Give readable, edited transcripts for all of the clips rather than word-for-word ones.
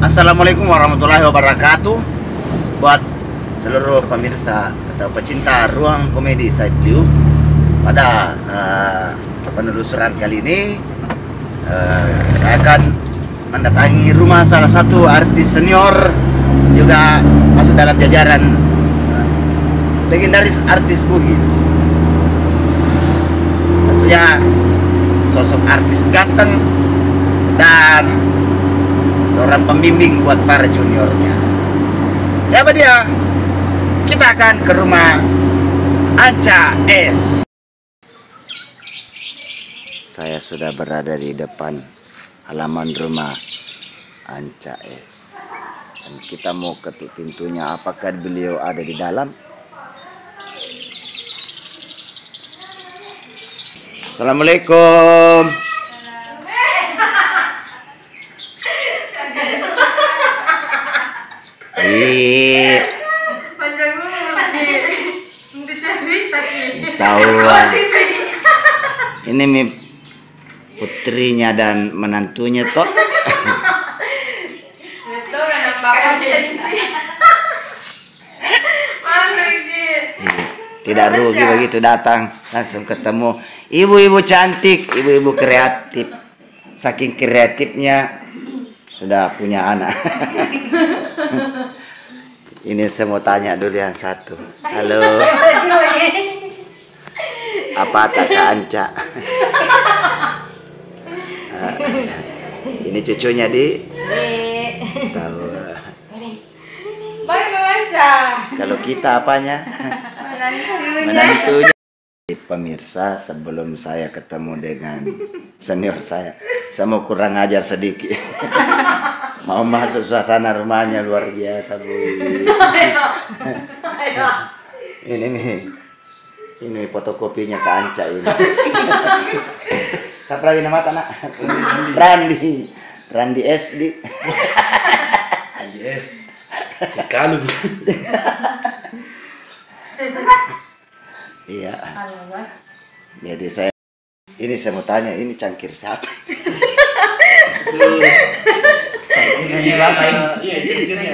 Assalamualaikum warahmatullahi wabarakatuh. Buat seluruh pemirsa atau pecinta ruang komedi Side View, pada penelusuran kali ini saya akan mendatangi rumah salah satu artis senior, juga masuk dalam jajaran legendaris artis Bugis. Tentunya sosok artis ganteng dan seorang pembimbing buat para juniornya. Siapa dia? Kita akan ke rumah Anca S. Saya sudah berada di depan halaman rumah Anca S. Dan kita mau ketuk pintunya. Apakah beliau ada di dalam? Assalamualaikum. Tahu ini mi putrinya dan menantunya toh. Tidak rugi begitu datang langsung ketemu ibu-ibu cantik, ibu-ibu kreatif. Saking kreatifnya sudah punya anak. Ini saya mau tanya dulu yang satu. Halo. Apa kata Anca? Ini cucunya di. Tahu. Baik Anca. Kalau kita apanya? Menantunya. Pemirsa, sebelum saya ketemu dengan senior saya mau kurang ajar sedikit. Mau masuk suasana rumahnya luar biasa, Bu. Ini fotokopinya ke Anca ini. Siapa lagi nama anak? Randi SD. Randi S. Sekalu. Iya. Jadi saya mau tanya, ini cangkir siapa? Cangkirnya berapa ini? Iya, cangkirnya.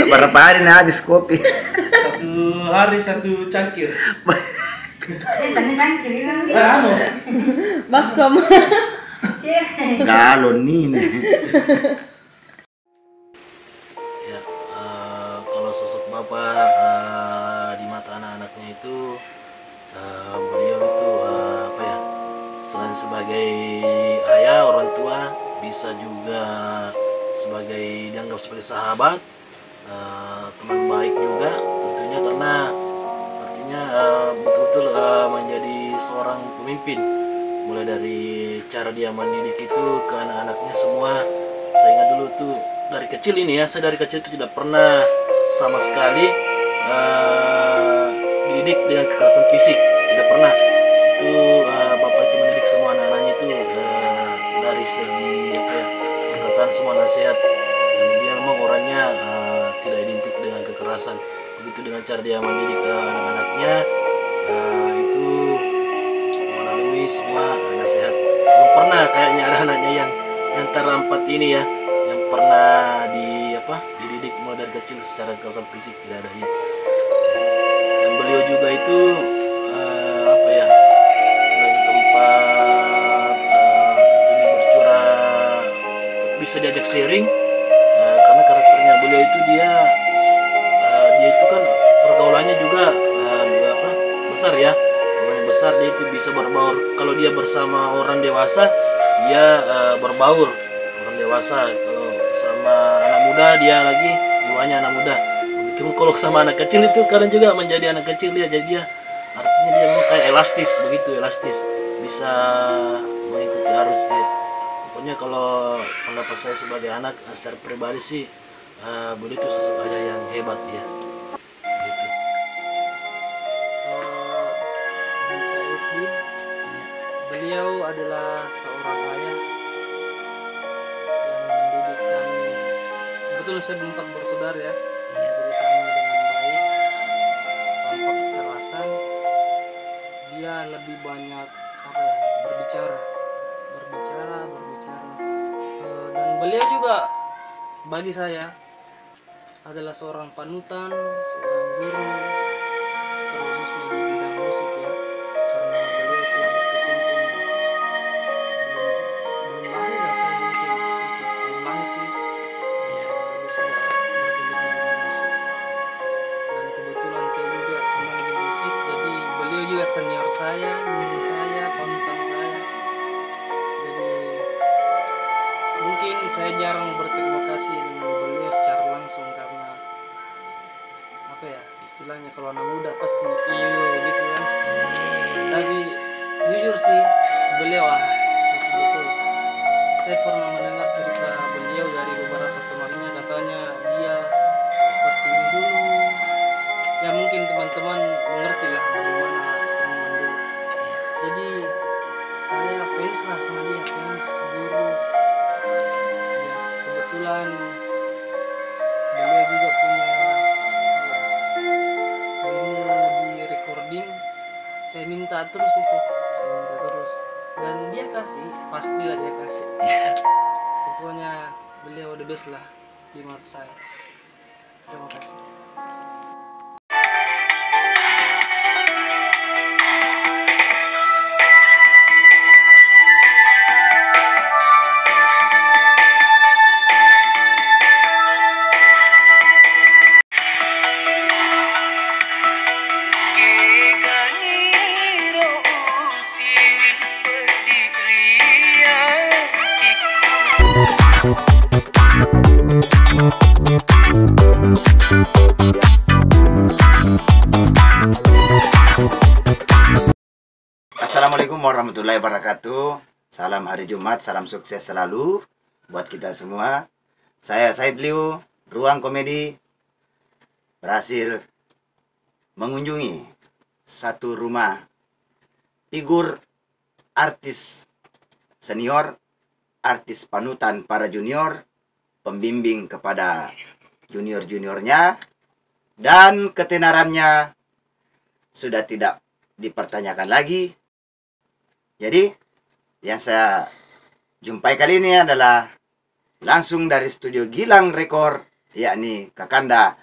Berapa hari nih habis kopi? 1 hari 1 cangkir. Tanya cangkir ini. Anu. Baskom. Galon nih. Ya, kalau sosok bapak di mata anak-anaknya itu, beliau itu apa ya? Selain sebagai ayah, orang tua, bisa juga sebagai dianggap sebagai sahabat, teman baik juga tentunya, karena artinya betul-betul menjadi seorang pemimpin, mulai dari cara dia mendidik itu ke anak-anaknya semua. Saya ingat dulu tuh dari kecil ini ya, saya dari kecil itu tidak pernah sama sekali dididik dengan kekerasan fisik, tidak pernah. Itu bapak itu mendidik semua anak-anaknya itu dari segi apa ya, perkataan semua nasihat, dan dia memang orangnya tidak identik dengan kekerasan. Begitu dengan cara dia mendidik anak-anaknya, itu melalui semua nasihat. Belum pernah kayaknya ada anaknya yang antara 4 ini ya yang pernah dididik mulai dari kecil secara kekerasan fisik, tidak ada ya. Dan beliau juga itu apa ya, selain tempat tentunya bercurah, bisa diajak sharing, karena karakternya beliau itu dia itu kan pergaulannya juga besar ya, pergaulannya besar. Dia itu bisa berbaur. Kalau dia bersama orang dewasa, dia berbaur orang dewasa. Kalau sama anak muda, dia lagi jiwanya anak muda. Begitu kalau sama anak kecil itu kadang juga menjadi anak kecil dia. Jadi dia artinya dia memang kayak elastis, begitu elastis, bisa mengikuti arus ya. Pokoknya kalau pendapat saya sebagai anak secara pribadi sih, beliau itu sosok ayah yang hebat ya. Gitu. Anca SD, beliau adalah seorang ayah yang mendidik kami. Kebetulan saya berempat bersaudara ya, mendidik kami dengan baik, tanpa kekerasan. Dia lebih banyak berbicara. Dan beliau juga bagi saya adalah seorang panutan, seorang guru, terkhususnya di bidang musik ya, karena beliau telah berkecimpung belum lahir lah saya mungkin itu belum lahir sih, ya, dia sudah bergelut di dunia musik dan kebetulan saya juga senang di musik, jadi beliau juga senior saya, nyanyi saya, panutan saya, jadi mungkin saya jarang berterima kasih dengan beliau secara langsung karena apa ya istilahnya kalau anak muda pasti iyo gitu kan, tapi jujur sih beliau betul-betul saya pernah mendengar cerita beliau dari beberapa temannya, katanya dia seperti ini dulu ya, mungkin teman-teman mengerti lah bagaimana seniman dulu, jadi saya fans lah sama dia, fans guru ya, kebetulan beliau juga punya ilmu di recording, saya minta terus dan dia kasih, pastilah dia kasih, pokoknya beliau the best lah di mata saya. Terima kasih. Assalamualaikum warahmatullahi wabarakatuh. Salam hari Jumat, salam sukses selalu buat kita semua. Saya Said Liu, Ruang Komedi berhasil mengunjungi satu rumah figur artis senior, artis panutan para junior, pembimbing kepada junior-juniornya, dan ketenarannya sudah tidak dipertanyakan lagi. Jadi yang saya jumpai kali ini adalah langsung dari studio Gilang Record, yakni Kakanda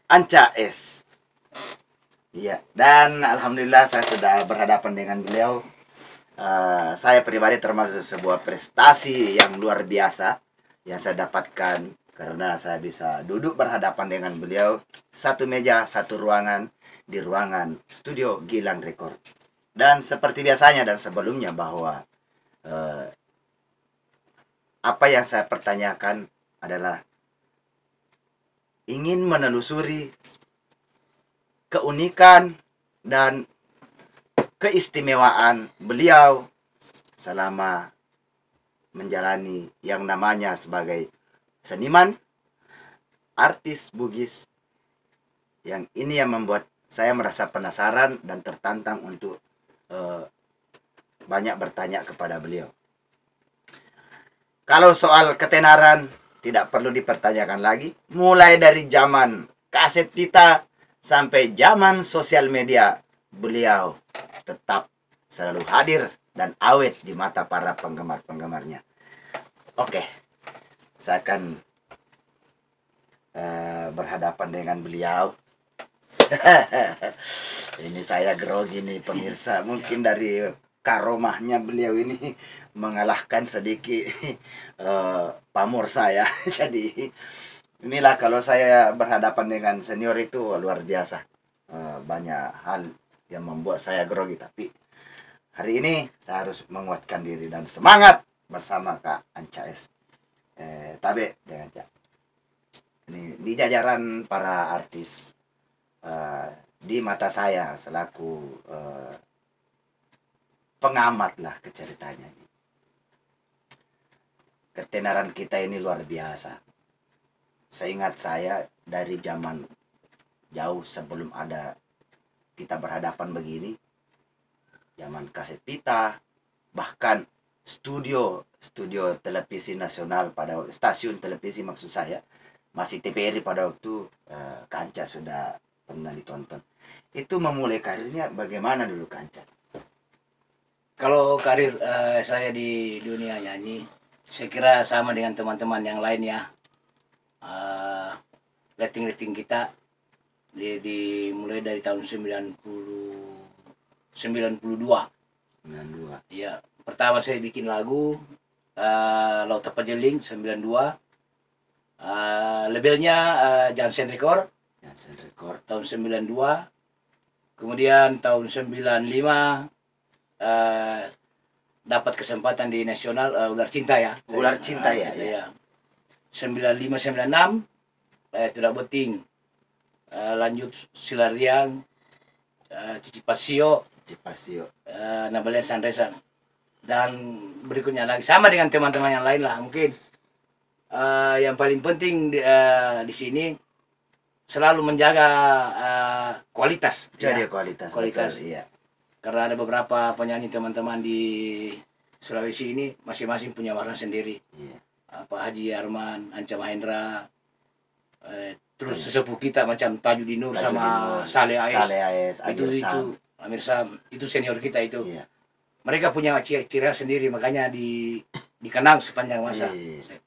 Anca S. Iya, dan alhamdulillah saya sudah berhadapan dengan beliau. Saya pribadi termasuk sebuah prestasi yang luar biasa yang saya dapatkan karena saya bisa duduk berhadapan dengan beliau, satu meja, satu ruangan di ruangan studio Gilang Record. Dan seperti biasanya dan sebelumnya bahwa apa yang saya pertanyakan adalah ingin menelusuri keunikan dan keistimewaan beliau selama menjalani yang namanya sebagai seniman, artis bugis, yang ini yang membuat saya merasa penasaran dan tertantang untuk banyak bertanya kepada beliau. Kalau soal ketenaran tidak perlu dipertanyakan lagi, mulai dari zaman kaset pita sampai zaman sosial media, beliau tetap selalu hadir dan awet di mata para penggemar-penggemarnya. Oke, saya akan berhadapan dengan beliau. Ini saya grogi nih pemirsa, mungkin dari karomahnya beliau ini mengalahkan sedikit pamor saya. Jadi inilah kalau saya berhadapan dengan senior itu luar biasa, banyak hal yang membuat saya grogi, tapi hari ini saya harus menguatkan diri dan semangat bersama Kak Anca S. Tabe dengan Cak. Ini di jajaran para artis, di mata saya selaku pengamat lah ceritanya. Ketenaran kita ini luar biasa. Seingat saya dari zaman jauh sebelum ada kita berhadapan begini, zaman kaset pita, bahkan studio televisi nasional pada stasiun televisi maksud saya, masih TVRI pada waktu Kanca sudah pernah ditonton. Itu memulai karirnya bagaimana dulu Kanca? Kalau karir saya di dunia nyanyi, saya kira sama dengan teman-teman yang lain ya. Rating kita mulai dari tahun 92. 92. Ya, pertama saya bikin lagu Laut Tapajeling 92. Labelnya Jansen Record Jansen Record. tahun 92. Kemudian tahun 95 dapat kesempatan di nasional Ular Cinta ya. Ular Cinta ya. 95 96 tidak boting. Lanjut Silariang, Cici Pasio, Nabalia Sanresan, dan berikutnya lagi sama dengan teman-teman yang lain lah. Mungkin yang paling penting di sini selalu menjaga kualitas. Jadi ya. kualitas. Kualitas. Betul, iya. Karena ada beberapa penyanyi teman-teman di Sulawesi ini masing-masing punya warna sendiri. Iya. Pak Haji Arman, Anca Mahendra, terus sesepuh kita macam Tajudin Nur sama Saleh AS. Itu Amir Sam, itu senior kita itu. Iya. Mereka punya ciri khas sendiri, makanya dikenang sepanjang masa.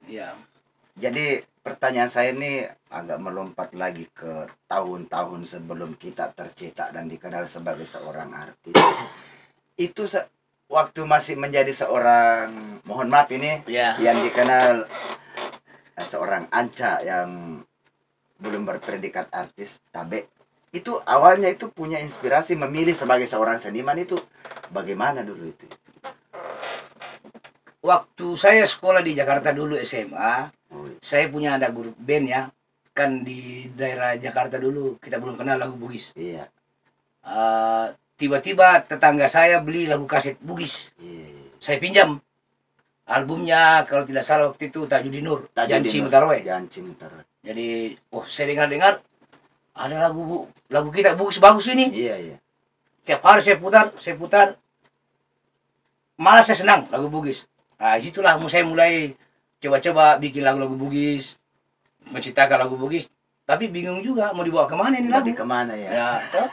Iya. Jadi pertanyaan saya ini agak melompat lagi ke tahun-tahun sebelum kita tercetak dan dikenal sebagai seorang artis. Itu waktu masih menjadi seorang, mohon maaf ini, Ya. yang dikenal seorang Anca yang belum berpredikat artis, Tabe. Itu awalnya itu punya inspirasi memilih sebagai seorang seniman itu bagaimana dulu itu? Waktu saya sekolah di Jakarta dulu SMA, Oh, saya punya ada grup band ya. Kan di daerah Jakarta dulu kita belum kenal lagu Bugis. iya. Tiba-tiba tetangga saya beli lagu kaset Bugis. Iya. Saya pinjam albumnya, kalau tidak salah waktu itu Tajudin Nur, Tajudin Janci Nur. Mutaroe. Janci Mutaroe. Jadi, saya dengar ada lagu kita bagus ini. Iya, iya. Tiap hari saya putar. Malah saya senang lagu Bugis. Nah, situlah saya mulai coba-coba bikin lagu-lagu Bugis, menciptakan lagu Bugis. Tapi bingung juga mau dibawa kemana ini lagu. Jadi kemana ya? Ya, toh.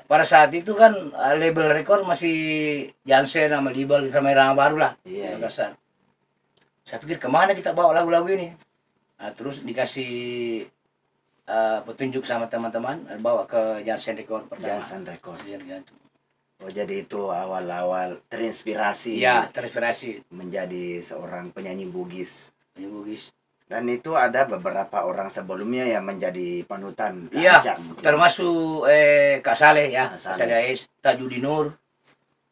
Pada saat itu kan label record masih Jansen sama Libel sama Irama Baru lah. Iya, Yang dasar. Saya pikir kemana kita bawa lagu-lagu ini. Nah, terus dikasih petunjuk sama teman-teman, bawa ke Jansen Record pertama. Jansen Record. Iya, Oh, jadi itu awal-awal terinspirasi ya, terinspirasi menjadi seorang penyanyi Bugis. Bugis. Dan itu ada beberapa orang sebelumnya yang menjadi panutan Kak Iya, Anca mungkin. termasuk Kak Saleh ya, Kak Kak Saleh. Saleh AS, Tajudin Nur,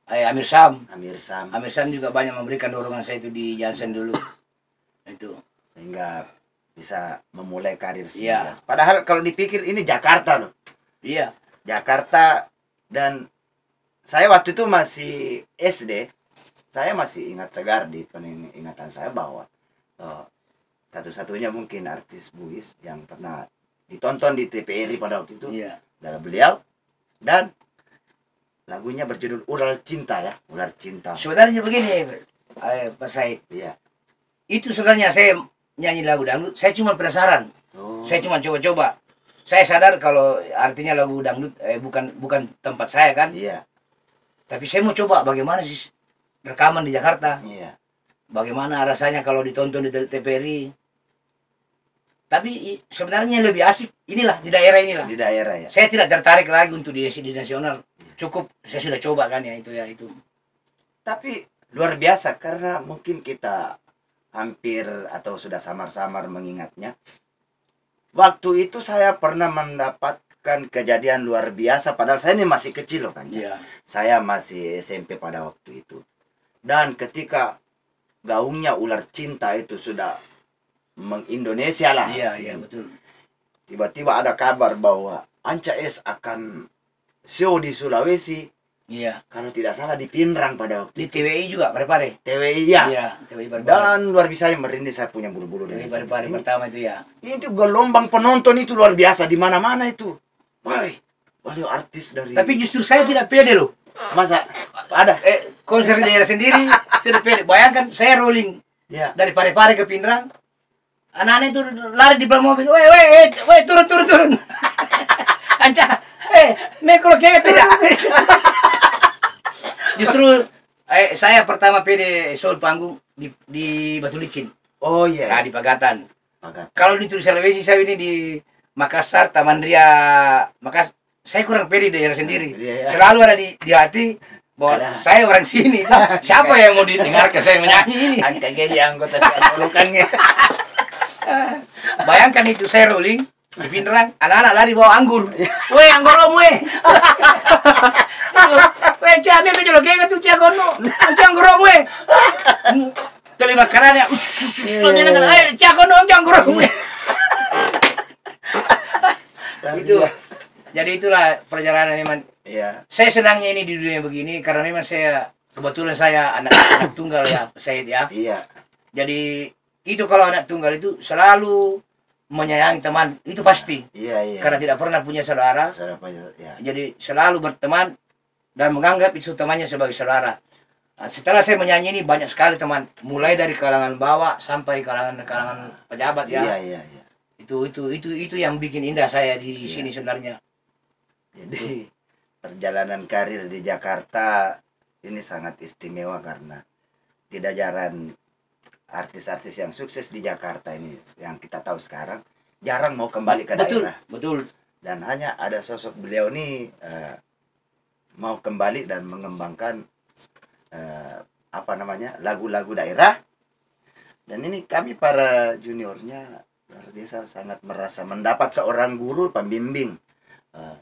Amir Sam. Amir Sam. Amir Sam juga banyak memberikan dorongan saya itu di Jansen dulu. Itu. Sehingga bisa memulai karir Iya. sendiri. Padahal kalau dipikir ini Jakarta loh. Iya. Jakarta, dan saya waktu itu masih SD. Saya masih ingat segar di ingatan saya bahwa satu-satunya mungkin artis Bugis yang pernah ditonton di TVRI pada waktu itu Iya. adalah beliau, dan lagunya berjudul Ular Cinta ya, Ular Cinta. Sebenarnya begini, Pak Said. Iya. Itu sebenarnya saya nyanyi lagu dangdut, saya cuma penasaran. Oh. Saya cuma coba-coba. Saya sadar kalau artinya lagu dangdut bukan tempat saya kan. Iya. Tapi saya mau coba bagaimana sih rekaman di Jakarta. Iya. Bagaimana rasanya kalau ditonton di TVRI. Tapi sebenarnya lebih asik inilah di daerah inilah. Di daerah ya. Saya tidak tertarik lagi untuk di nasional. Cukup saya sudah coba kan ya itu. Tapi luar biasa karena mungkin kita hampir atau sudah samar-samar mengingatnya. Waktu itu saya pernah mendapatkan kejadian luar biasa, padahal saya ini masih kecil loh kan. Iya. Saya masih SMP pada waktu itu. Dan ketika gaungnya Ular Cinta itu sudah mengindonesia lah. Iya betul. Tiba-tiba ada kabar bahwa Anca S akan show di Sulawesi. Iya. Kalau tidak salah di Pinrang pada waktu Di TWI juga Parepare. TWI ya. Iya, TWI Parepare. Dan luar biasa yang merinding, saya punya bulu-bulu TWI dengan Parepare ini. pertama itu ya. Itu gelombang penonton itu luar biasa di mana-mana itu. Wah, beliau artis dari. Tapi justru saya tidak pede loh. Masa ada? Konser di daerah sendiri saya tidak pede. Bayangkan saya rolling Ya. dari Parepare ke Pinrang. Anak-anak itu lari di belakang mobil. Woi, turun. Anca, mekro kayak turun. Justru saya pertama pede soal panggung di Batu Licin. Oh iya. Nah, di Pagatan. Pagat. Kalau di Sulawesi saya ini di Makassar, Taman Ria, Makassar, saya kurang pede daerah sendiri. Iya, iya. Selalu ada di hati bahwa Ada. saya orang sini. Siapa yang mau didengarkan saya menyanyi ini? Angka gede anggota sekolahnya. Bayangkan itu saya rolling di Pinrang, anak-anak lari bawa anggur. Weh, anggur om weh. Weh, cabe ke jolo kega tuh cia kono. Anggur om weh. Terima makanannya. Ayo cia kono anggur om weh. Itu. Jadi itulah perjalanan memang. Iya. Saya senangnya ini di dunia begini karena memang saya kebetulan saya anak tunggal ya, saya ya. Iya. Jadi itu kalau anak tunggal itu selalu menyayangi teman, itu pasti. Iya, iya. Karena tidak pernah punya saudara, Saudara Pak, ya. jadi selalu berteman dan menganggap itu temannya sebagai saudara. Nah, setelah saya menyanyi ini banyak sekali teman, mulai dari kalangan bawah sampai kalangan pejabat ya. Iya, iya, iya. Itu yang bikin indah saya di Iya. sini sebenarnya. Jadi perjalanan karir di Jakarta ini sangat istimewa karena tidak jarang artis-artis yang sukses di Jakarta ini yang kita tahu sekarang jarang mau kembali ke Betul, daerah. betul. Dan hanya ada sosok beliau ini mau kembali dan mengembangkan apa namanya lagu-lagu daerah. Dan ini kami para juniornya luar biasa sangat merasa mendapat seorang guru pembimbing.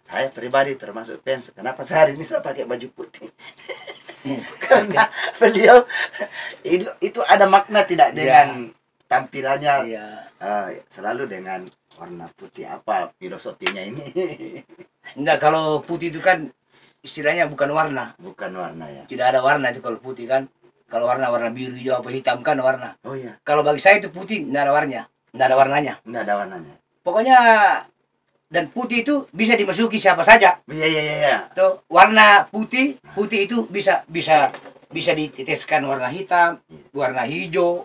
Saya pribadi termasuk fans. Kenapa saya hari ini saya pakai baju putih? Karena beliau itu ada makna tidak dengan tampilannya, Iya. selalu dengan warna putih. Apa filosofinya ini? Enggak, kalau putih itu kan istilahnya bukan warna. Bukan warna ya. Tidak ada warna itu kalau putih kan. Kalau warna biru, hijau, apa hitam kan warna. Oh iya, Kalau bagi saya itu putih, tidak ada warnanya. Tidak ada warnanya. enggak ada warnanya. Pokoknya, dan putih itu bisa dimasuki siapa saja. Iya, iya, iya. Tuh, warna putih itu bisa diteteskan warna hitam, warna hijau.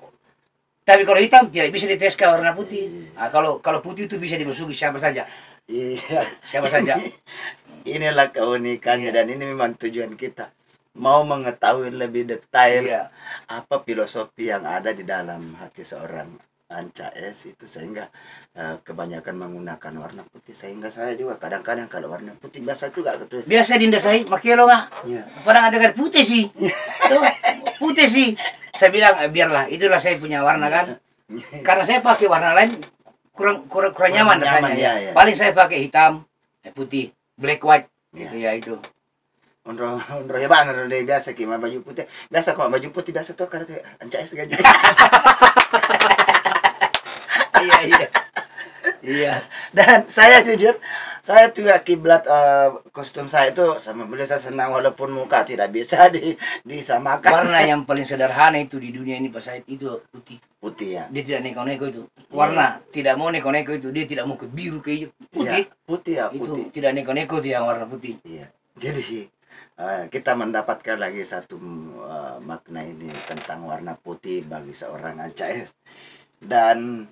Tapi kalau hitam tidak bisa diteteskan warna putih. Nah, kalau putih itu bisa dimasuki siapa saja. Iya. Siapa saja. Inilah keunikannya dan ini memang tujuan kita. Mau mengetahui lebih detail Iya. apa filosofi yang ada di dalam hati seorang Anca S itu sehingga kebanyakan menggunakan warna putih sehingga saya juga kadang-kadang kalau warna putih biasa juga gitu. Biasa dinda saya, makelo nggak? Iya. Padahal ada kan putih sih. Tuh, putih sih. Saya bilang biarlah, itulah saya punya warna kan. Karena saya pakai warna lain kurang nyaman rasanya ya. ya. Paling saya pakai hitam, putih, black white. Iya. Gitu ya itu. Unro ya bang, udah biasa kima baju putih. Biasa kok baju putih biasa tuh karena Anca S gaji. Iya. Iya. Dan saya jujur, saya juga kiblat kostum saya itu sama beliau saya senang walaupun muka tidak bisa disamakan. Warna yang paling sederhana itu di dunia ini Pak Said itu putih. Putih ya. Dia tidak neko-neko itu. Warna tidak mau neko-neko itu. Dia tidak mau ke biru ke hijau. Putih. Iya, putih ya, Itu putih. tidak neko-neko itu yang warna putih. Iya. Jadi kita mendapatkan lagi satu makna ini tentang warna putih bagi seorang Anca S. Dan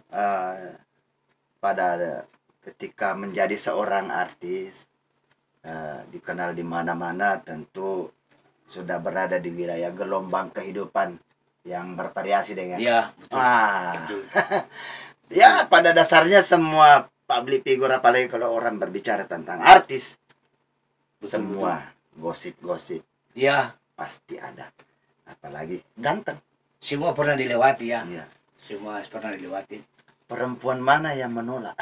pada ketika menjadi seorang artis dikenal di mana-mana tentu sudah berada di wilayah gelombang kehidupan yang bervariasi dengan Iya, betul. ya pada dasarnya semua public figure apalagi kalau orang berbicara tentang artis semua gosip-gosip Iya, pasti ada apalagi ganteng. semua pernah dilewati ya. Iya. Semua pernah dilewati. Perempuan mana yang menolak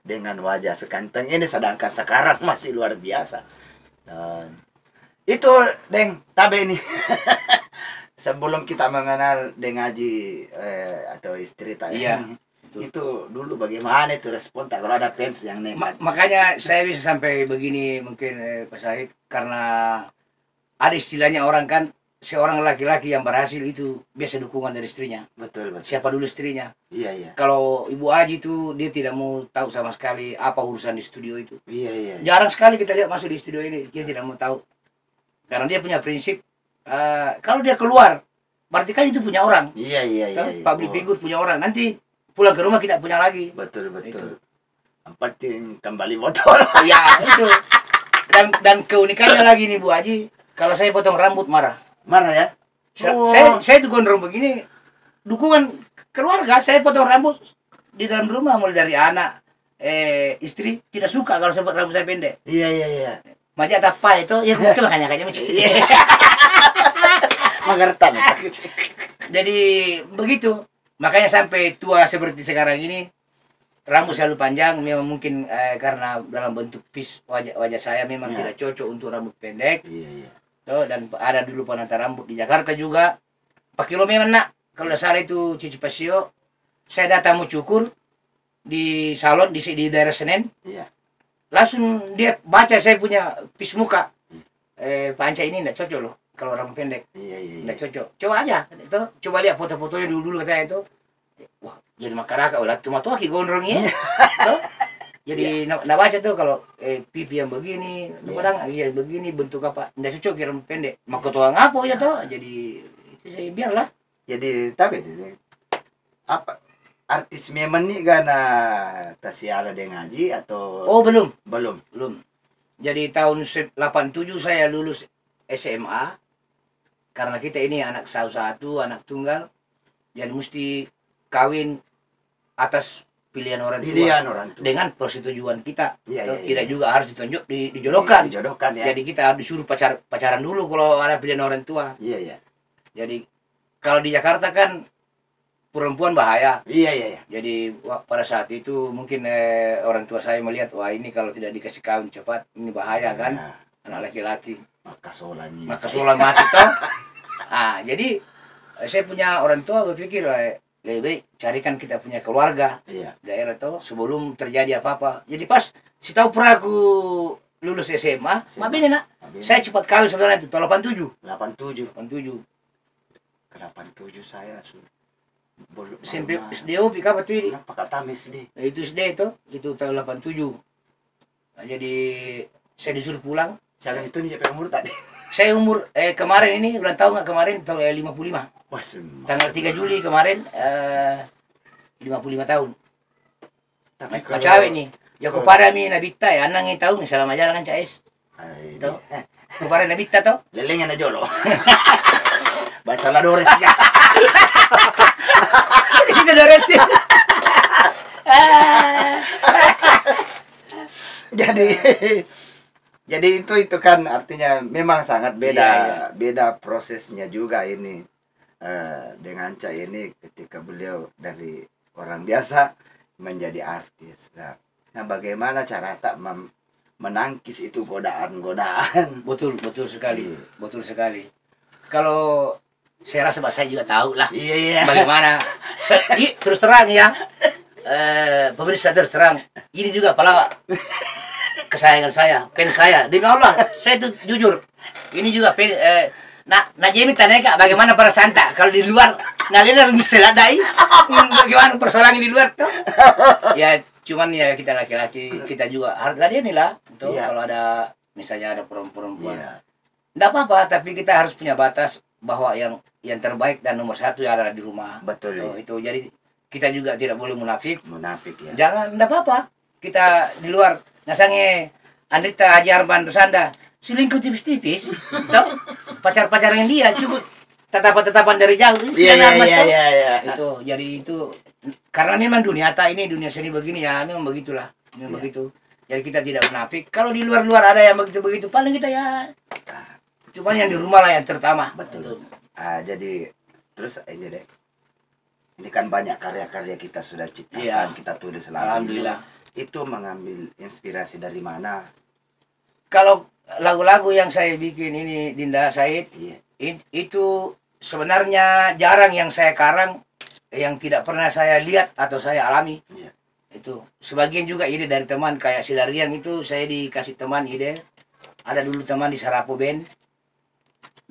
dengan wajah sekanteng ini sedangkan sekarang masih luar biasa. Dan itu Deng Tabe ini sebelum kita mengenal Deng Haji atau istri tak Iya, ini, betul. itu dulu bagaimana itu respon tak kalau ada fans yang nekat. Makanya saya bisa sampai begini mungkin Pak Said karena ada istilahnya orang kan seorang laki-laki yang berhasil itu biasa dukungan dari istrinya. Betul betul. Siapa dulu istrinya? Iya iya. Kalau Ibu Aji itu dia tidak mau tahu sama sekali apa urusan di studio itu. Iya iya. Jarang sekali kita lihat masuk di studio ini, dia tidak mau tahu. Karena dia punya prinsip kalau dia keluar berarti kan itu punya orang. Iya iya iya. Kan public figure punya orang. Nanti pulang ke rumah kita punya lagi. Betul betul. Itu. Yang penting kembali botol. Ya itu. Dan keunikannya lagi nih Bu Aji, kalau saya potong rambut marah. Marah ya? Saya itu gondrong begini, dukungan keluarga, saya potong rambut, di dalam rumah mulai dari anak, istri tidak suka kalau sempat rambut saya pendek. Iya iya iya. Maja apa itu? Ya coba kayaknya macam. Mengerti. Jadi begitu. Makanya sampai tua seperti sekarang ini rambut selalu panjang. Memang mungkin karena dalam bentuk wajah saya memang tidak cocok untuk rambut pendek. Iya iya. Tuh, dan ada dulu penata rambut di Jakarta juga. Pak Kilo memang nak. Kalau tidak salah itu Cici Pasio. Saya datang mau cukur di salon di daerah Senen. Iya. Langsung dia baca saya punya pis muka. Pak Anca ini tidak cocok loh kalau rambut pendek. Iya iya. Tidak cocok. Coba aja itu. Coba lihat foto-fotonya dulu katanya itu. Wah, jadi makaraka ulah cuma tuh gondrong ya. Tuh. Jadi nak baca tuh kalau pipi yang begini, kadang yang begini bentuk apa? Tidak cocok kira rambut pendek. Maka tuh ngapo ya tuh. Jadi itu saya biarlah. Jadi tapi apa artis memang nih gana tasiala dia ngaji atau Oh, belum. belum? Jadi tahun 87 saya lulus SMA. Karena kita ini anak satu, anak tunggal. Jadi mesti kawin atas pilihan orang tua. Pilihan orang tua. Dengan persetujuan kita. Iya, iya, Tidak iya. juga harus dijodohkan. Dijodohkan ya. Jadi kita harus disuruh pacaran dulu kalau ada pilihan orang tua. Iya iya. Jadi kalau di Jakarta kan perempuan bahaya. Iya iya iya. Jadi pada saat itu mungkin orang tua saya melihat, wah ini kalau tidak dikasih kawin cepat ini bahaya kan. Nah, Anak laki-laki. maka solannya. Maka sholat mati toh. Jadi saya punya orang tua berpikir lebih baik carikan kita punya keluarga Iya. daerah toh sebelum terjadi apa-apa. Jadi pas si tahu pernah aku lulus SMA, mabene nak. Saya cepat kawin sebenarnya itu tahun 87. 87. 87. Ke 87 saya sudah. Belum. SMP SDO pika apa tuh ini? Kenapa kata SD? Nah, itu SD itu tahun 87. Nah, jadi saya disuruh pulang. Jangan itu nih umur tadi. Saya umur kemarin ini ulang tahun nggak kemarin tahun 55. Wah, Tanggal 3 Juli kemarin 55 tahun. tapi Pacawe nih. Ya kepada mi nabita ya anang ini tahu selama jalan kan Cais. Tahu. Kepada nabita toh. Lelengan aja lo. Bahasa Ladores ya. Bisa dores ya. Jadi itu kan artinya memang sangat beda Iya. beda prosesnya juga ini dengan Cak ini ketika beliau dari orang biasa menjadi artis. Nah bagaimana cara tak menangkis itu godaan-godaan? Betul sekali. Iya. Betul sekali. Kalau saya rasa saya juga tahu lah Iya iya. bagaimana. Terus terang ya. Pemirsa terus terang. Ini juga pelawak kesayangan saya, fans saya. Demi Allah, saya itu jujur. Ini juga nak Jemi tanya kak, bagaimana perasaan tak kalau di luar? Nah, lihat harus seladai. Bagaimana persoalan di luar tuh? Ya, cuman ya kita laki-laki, kita juga harus nih lah. Tuh, Iya. kalau ada misalnya ada perempuan. Iya. Nggak apa-apa, tapi kita harus punya batas bahwa yang terbaik dan nomor satu yang ada di rumah. Betul. Tuh, itu jadi kita juga tidak boleh munafik. Munafik ya. Jangan, enggak apa-apa. Kita di luar, nasange Andrita Haji Arban Rusanda, selingkuh tipis-tipis. Tahu? Pacar-pacaran dia cukup tatapan-tatapan dari jauh. Iya iya iya iya. Itu, jadi itu karena memang dunia nyata ini, dunia seni begini ya, memang begitulah. Memang begitu. Jadi kita tidak munafik. Kalau di luar-luar ada yang begitu-begitu, paling kita ya cuman yang di rumah lah yang terutama. Betul. Jadi terus ini deh. Ini kan banyak karya-karya kita sudah ciptakan, Iya. kita tulis lagu. Alhamdulillah. Itu mengambil inspirasi dari mana? Kalau lagu-lagu yang saya bikin ini Dinda Said, Iya. itu sebenarnya jarang yang saya karang, yang tidak pernah saya lihat atau saya alami. Iya. Itu sebagian juga ide dari teman, kayak Silariang itu saya dikasih teman ide. Ada dulu teman di Sarapo Band.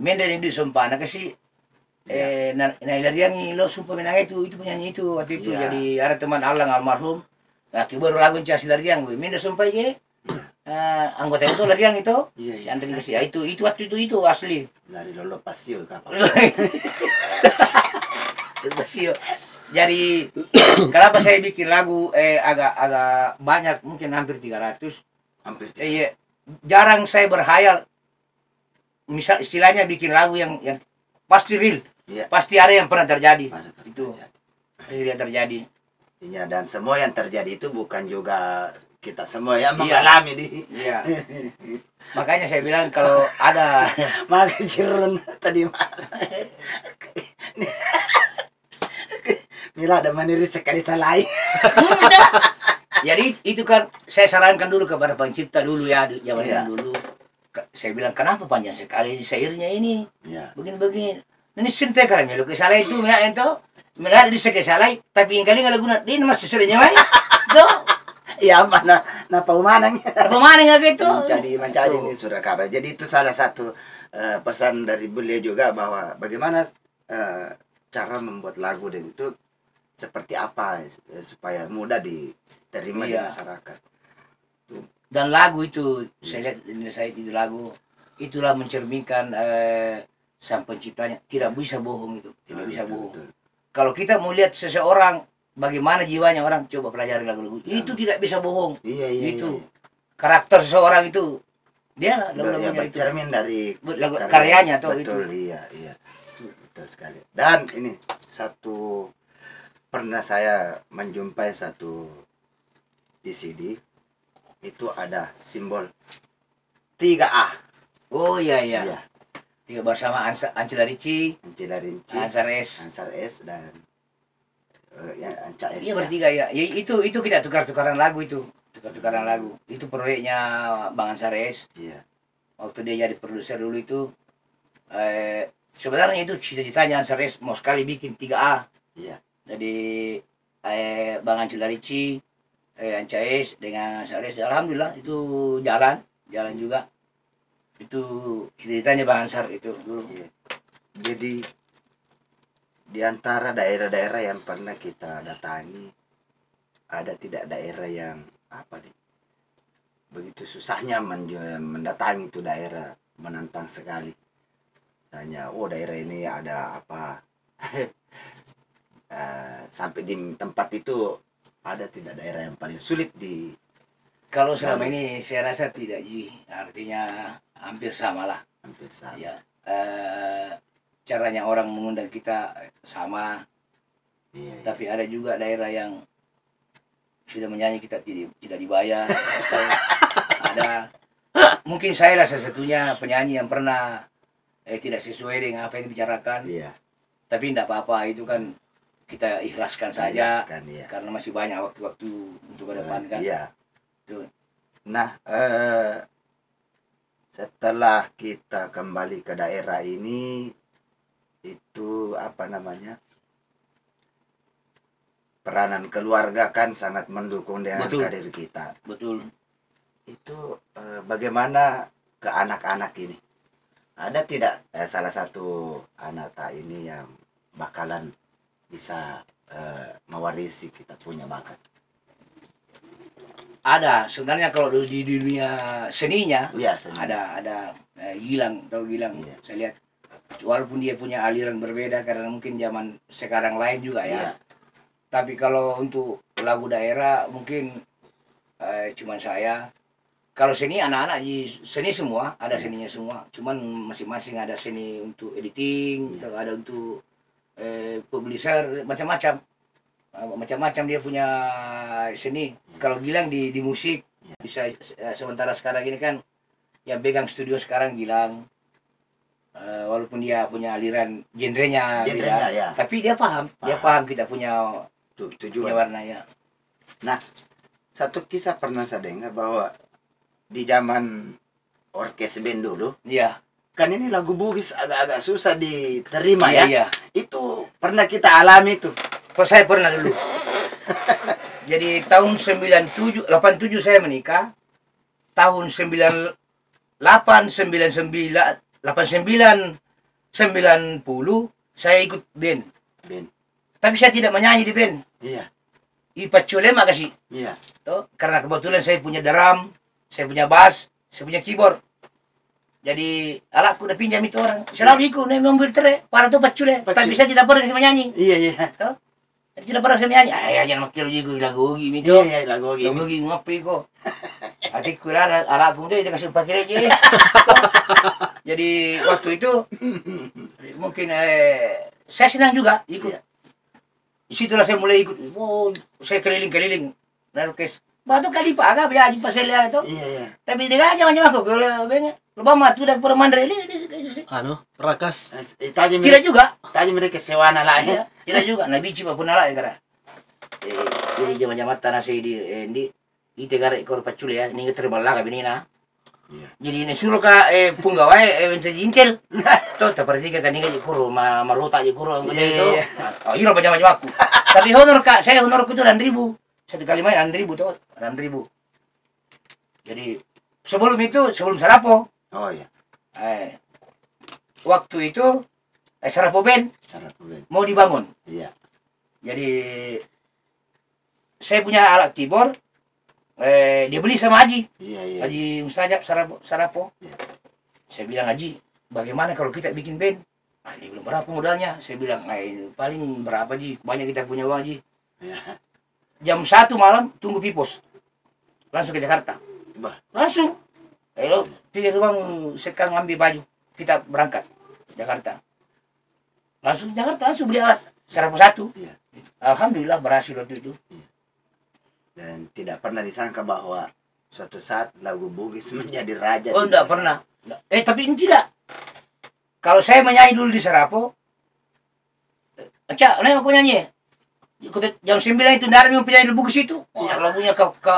Menda yang disumpah, nah kasih Silariang lo sumpah menang itu penyanyi itu waktu itu. Iya. Jadi ada teman Alang almarhum. Nah, baru lagu Cah Silariang gue. Menda sumpah ye. Anggota itu Lariang itu. Iya, Si iya. Andri kasih. Ya, itu waktu itu asli. Lari lolo pasio kapal. Basio. Jadi kenapa saya bikin lagu agak banyak, mungkin hampir 300. Hampir. Iya, jarang saya berhayal. Misal istilahnya bikin lagu yang pasti real. Iya. Pasti ada yang pernah terjadi. Pada Itu terjadi. pasti yang terjadi. Iya, dan semua yang terjadi itu bukan juga kita semua yang Iya. mengalami di. Iya. Makanya saya bilang kalau ada Maka Cirun tadi malam. Mila ada mandiri sekali salai. jadi itu kan saya sarankan dulu kepada pencipta dulu ya zaman Iya. dulu. Saya bilang kenapa panjang sekali syairnya ini Iya. begini-begini. Ini sintek kan melo ke salai itu ya itu. Mila di sekali salai tapi yang kali nggak guna ini masih seringnya mai. Tuh. Iya, mana paumanang. Apa mana nggak gitu? Mencari ini sudah kabar. Jadi itu salah satu pesan dari beliau juga bahwa bagaimana cara membuat lagu dan itu seperti apa supaya mudah diterima di Iya. masyarakat. Dan lagu itu saya lihat ini saya itu lagu itulah mencerminkan sang penciptanya tidak bisa bohong itu tidak bisa Betul, bohong. betul. Kalau kita mau lihat seseorang bagaimana jiwanya orang coba pelajari lagu-lagu Ya. itu tidak bisa bohong. Iya, iya, Itu iya. karakter seseorang itu dia lah Ya, lagu-lagunya itu. bercermin dari Lagu karyanya tuh betul, itu. iya, iya. Betul sekali. Dan ini satu pernah saya menjumpai satu VCD itu ada simbol 3A. Oh iya iya. Iya. Tiga bersama Ancila Ricci, Ancila Rinci, Ansar S. Ansar S dan ya, Anca S. Iya ya. bertiga ya. Ya itu kita tukar-tukaran lagu itu. Tukar-tukaran lagu. Itu proyeknya Bang Ansar S. Iya. Waktu dia jadi produser dulu itu sebenarnya itu cita-citanya Ansar S mau sekali bikin 3A. Iya. Jadi Bang Ancila Ricci, Anca S dengan Ansar S. Alhamdulillah itu jalan juga. Itu cita-citanya Bang Ansar itu dulu. Iya. Jadi di antara daerah-daerah yang pernah kita datangi ada tidak daerah yang apa nih begitu susahnya mendatangi itu daerah menantang sekali. Tanya, oh daerah ini ada apa? Sampai di tempat itu ada tidak daerah yang paling sulit di Kalau selama ini saya rasa tidak Ji, artinya hampir sama lah. hampir sama. Ya, caranya orang mengundang kita sama, Iya, iya. tapi ada juga daerah yang sudah menyanyi kita tidak dibayar. Atau ada mungkin saya lah salah satunya penyanyi yang pernah tidak sesuai dengan apa yang dibicarakan, Iya. tapi tidak apa-apa itu kan kita ikhlaskan saja Jelaskan, iya. karena masih banyak waktu-waktu untuk ke depan kan. Iya. Tuh. Nah, setelah kita kembali ke daerah ini, itu apa namanya? Peranan keluarga kan sangat mendukung dengan Betul. karir kita. Betul. Itu bagaimana ke anak-anak ini? Ada tidak salah satu anak tak ini yang bakalan bisa mewarisi kita punya bakat? Ada sebenarnya kalau di dunia seninya Iya, seni. ada Gilang, tahu Gilang? Iya. Saya lihat walaupun dia punya aliran berbeda karena mungkin zaman sekarang lain juga ya. Iya. Tapi kalau untuk lagu daerah mungkin cuman saya. Kalau seni anak-anak seni semua, ada seninya semua. Cuman masing-masing ada seni untuk editing, Iya. ada untuk publisher, macam-macam. Macam-macam dia punya seni. Kalau Gilang di musik bisa sementara sekarang ini kan yang pegang studio sekarang Gilang. Walaupun dia punya aliran genrenya beda, Genrenya, ya. tapi dia paham kita punya Tujuan. warnanya. Nah, satu kisah pernah saya dengar bahwa di zaman orkes band dulu, Iya, kan ini lagu Bugis agak-agak susah diterima iya, ya. iya. Itu pernah kita alami tuh. Oh, saya pernah dulu. Jadi tahun 87 saya menikah. Tahun 98, 99, 89, 90 saya ikut band. Band. Tapi saya tidak menyanyi di band. Iya, Ipacule makasih. iya. Toh, karena kebetulan saya punya drum, saya punya bass, saya punya keyboard. Jadi alatku udah pinjam itu orang. Selalu ikut nih mobil tere, para tuh pacule. Tapi saya tidak pernah bisa menyanyi. Iya, iya. Toh, saya tidak pernah bisa menyanyi. Ya jangan makil juga lagu gini Iya, tuh. iya, lagu Lagu gini. gini ngopi kok. Hati kira alatku tuh itu kasih pakai aja. Jadi waktu itu mungkin saya senang juga ikut. Iya. Disitulah saya mulai ikut. Oh, saya keliling-keliling. Narukes. Batu kali paga belajar pasal lihat itu. Iya, iya. Tapi dia aja macam aku kalau bengen. Lupa matu dak per mandre ini itu sih. Rakas. Tadi Tidak juga. tadi mereka sewana lah ya. Ya, tidak juga. Nabi cipa pun ala ya kara. Jadi jama-jama tanah saya di tegara ekor pacul ya. Ini terbal lah kabinina. Iya. Jadi ini suruh ka punggawai bensa jinkel. Tuh seperti kan ini kuro marota je kuro Iya, itu. iya. Oh, iro jama-jama aku. Tapi honor kak, saya honorku itu 6.000. Satu kali main 6.000 tuh, 6.000. Jadi sebelum Sarapo, Oh iya. waktu itu Sarapo Band Cara kuben. mau dibangun. Iya. Jadi saya punya alat keyboard, dia beli sama Haji, Iya, iya. Haji Mustajab Sarapo. Iya. Saya bilang Haji, bagaimana kalau kita bikin band? Dia bilang berapa modalnya? Saya bilang, paling berapa Ji? Banyak kita punya uang Ji. Iya. Jam 1 malam tunggu Pipos, langsung ke Jakarta. Bah. Langsung. Lo pikir uang sekarang ambil baju, kita berangkat Jakarta. Langsung Jakarta langsung beli alat Sarapo 1. Iya. Alhamdulillah berhasil waktu itu. Dan tidak pernah disangka bahwa suatu saat lagu Bugis menjadi raja. Oh, di enggak daerah. pernah. Tapi ini tidak. Kalau saya menyanyi dulu di Sarapo, Cak, aku nyanyi. Ikut jam 9 itu ndarmi mau penyanyi Bugis itu. Oh, lagunya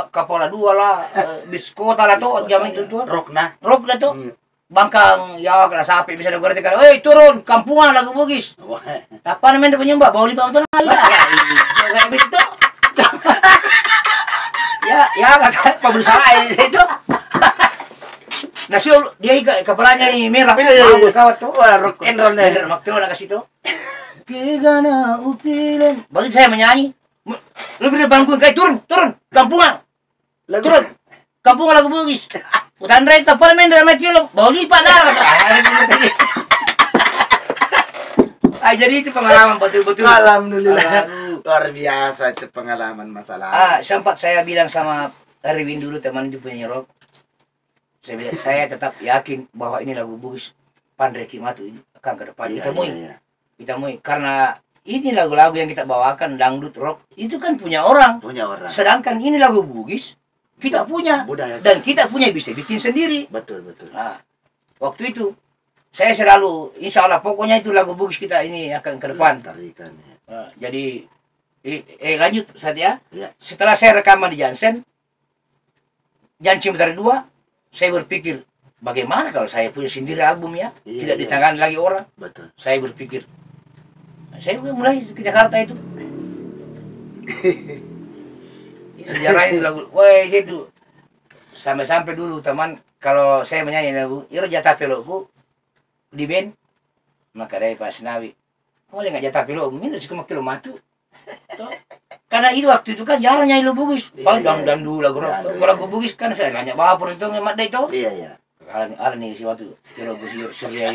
Kapala 2 lah, Biskota lah tuh, jam itu tuh. Rokna. Rock lah tuh. Hmm. Bangkang, ya kena sapi bisa negara tekan. Turun, kampungan lagu Bugis. Wah. Apa namanya penyembah? Bawa lipang tuh lah. Kayak begitu. Ya nggak saya apa bersalah itu. Nasi dia kepalanya ini merah. Iya. Kawat tuh. Wah, rock and roll nih. Bener, makanya nak kasih tuh. Kegana upilen. Bagi saya menyanyi. Lebih dari bangku kayak turun, kampungan. Lagu Turun. Kampungan lagu Bugis. Hutan raya tak pernah main dengan kilo. Bawa lipat dah. Jadi itu pengalaman betul-betul. Alhamdulillah. Aduh. Luar biasa itu pengalaman masalah. Sempat saya bilang sama Erwin dulu teman itu punya rock. Saya bilang saya tetap yakin bahwa ini lagu Bugis Pandre Kimatu ini akan ke depan. Iya, Kita mui. iya. Kita mui karena ini lagu-lagu yang kita bawakan dangdut rock itu kan punya orang. Punya orang. Sedangkan ini lagu Bugis kita punya Budaya. dan kita punya bisa bikin sendiri. Betul, betul. Nah, waktu itu saya selalu insya Allah pokoknya itu lagu Bugis kita ini akan ke depan. Lestarikan, ya. Jadi lanjut Satya. Iya. Setelah saya rekaman di Jansen Mentari 2, saya berpikir bagaimana kalau saya punya sendiri album ya, Iya, tidak iya. ditangani lagi orang. Betul. Saya berpikir, saya mulai ke Jakarta itu. Sejarah ini lagu, wah itu sampai dulu teman kalau saya menyanyi lagu, iro jatah pelokku di band, maka dari Pak Senawi, boleh nggak jatah pelok, minum sih kilo matu. Toh, karena itu waktu itu kan jarang nyanyi lagu Bugis, Iya, iya. dan dulu lagu rock. Dan, Kalau lagu Bugis kan saya nanya bapak itu ngemat deh itu. Iya, iya. Ala nih si waktu kalau gue surya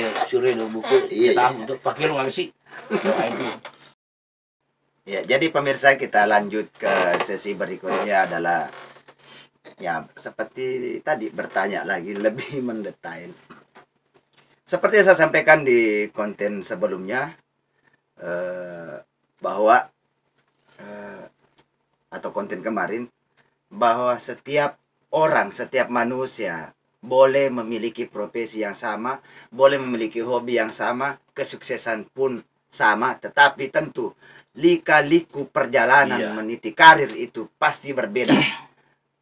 do buku Iya, tahu untuk pakai lo nggak sih? Itu. Ya, jadi pemirsa kita lanjut ke sesi berikutnya adalah ya seperti tadi bertanya lagi lebih mendetail. Seperti yang saya sampaikan di konten sebelumnya bahwa atau konten kemarin bahwa setiap orang, setiap manusia boleh memiliki profesi yang sama, boleh memiliki hobi yang sama, kesuksesan pun sama, tetapi tentu lika-liku perjalanan Iya. meniti karir itu pasti berbeda.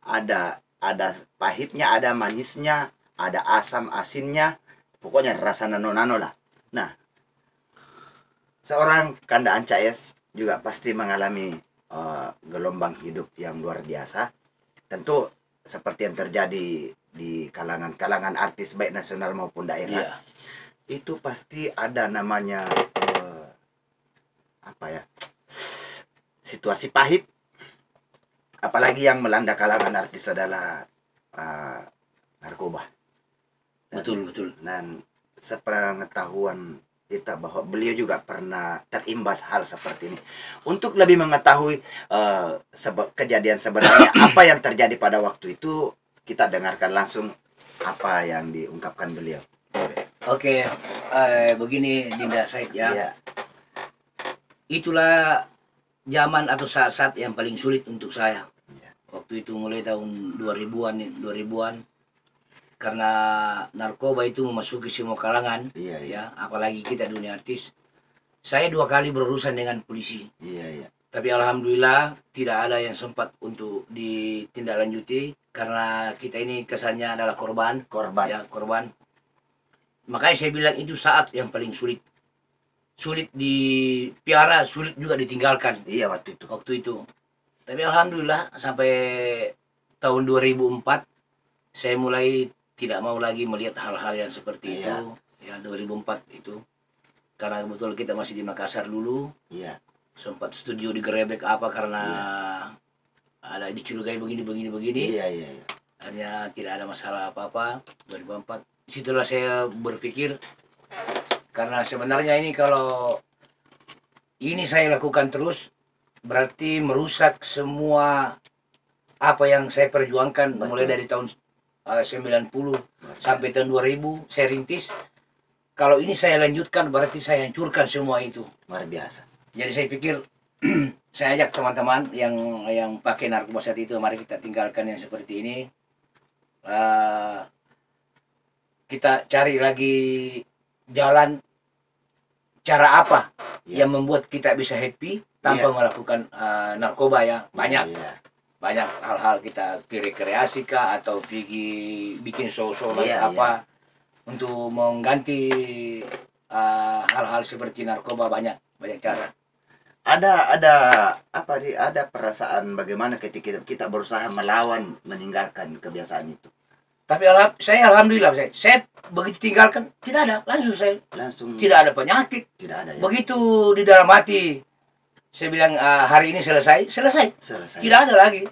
Ada pahitnya, ada manisnya, ada asam asinnya, pokoknya rasa nano-nano lah. Nah, seorang Kanda Ancaes juga pasti mengalami gelombang hidup yang luar biasa. Tentu seperti yang terjadi di kalangan artis baik nasional maupun daerah. Iya. Itu pasti ada namanya situasi pahit, apalagi yang melanda kalangan artis adalah narkoba. Betul. Dan sepengetahuan kita bahwa beliau juga pernah terimbas hal seperti ini. Untuk lebih mengetahui kejadian sebenarnya apa yang terjadi pada waktu itu, kita dengarkan langsung apa yang diungkapkan beliau. Oke, begini Dinda Said ya. Iya. Itulah zaman atau saat-saat yang paling sulit untuk saya. Iya. Waktu itu mulai tahun 2000-an karena narkoba itu memasuki semua kalangan, Iya, iya. ya, apalagi kita dunia artis. Saya 2 kali berurusan dengan polisi, Iya, iya. tapi alhamdulillah tidak ada yang sempat untuk ditindaklanjuti karena kita ini kesannya adalah korban, Korban. ya, korban. Makanya saya bilang itu saat yang paling sulit. Sulit dipiara, sulit juga ditinggalkan Iya, waktu itu. waktu itu. Tapi alhamdulillah sampai tahun 2004 saya mulai tidak mau lagi melihat hal-hal yang seperti Iya. itu. Ya, 2004 itu. Karena kebetulan kita masih di Makassar dulu, Iya. sempat studio digerebek apa karena ada dicurigai begini. Iya, iya, iya. Akhirnya tidak ada masalah apa-apa. 2004. Disitulah saya berpikir, karena sebenarnya ini kalau ini saya lakukan terus berarti merusak semua apa yang saya perjuangkan. Betul. Mulai dari tahun 90 sampai tahun 2000 saya rintis. Kalau ini saya lanjutkan berarti saya hancurkan semua itu. Luar biasa. Jadi saya pikir saya ajak teman-teman yang pakai narkoba saat itu, mari kita tinggalkan yang seperti ini. Kita cari lagi jalan, cara apa Iya. yang membuat kita bisa happy tanpa Iya. melakukan narkoba, ya. Banyak Iya. banyak hal-hal, kita rekreasi kah atau pergi bikin show-show Iya, apa untuk mengganti hal-hal seperti narkoba. Banyak cara. Ada apa sih? Ada perasaan bagaimana ketika kita berusaha melawan, meninggalkan kebiasaan itu. Tapi saya alhamdulillah saya begitu tinggalkan tidak ada, langsung saya Langsung tidak ada penyakit. tidak ada ya. Begitu di dalam hati saya bilang hari ini selesai, Selesai. tidak ada lagi.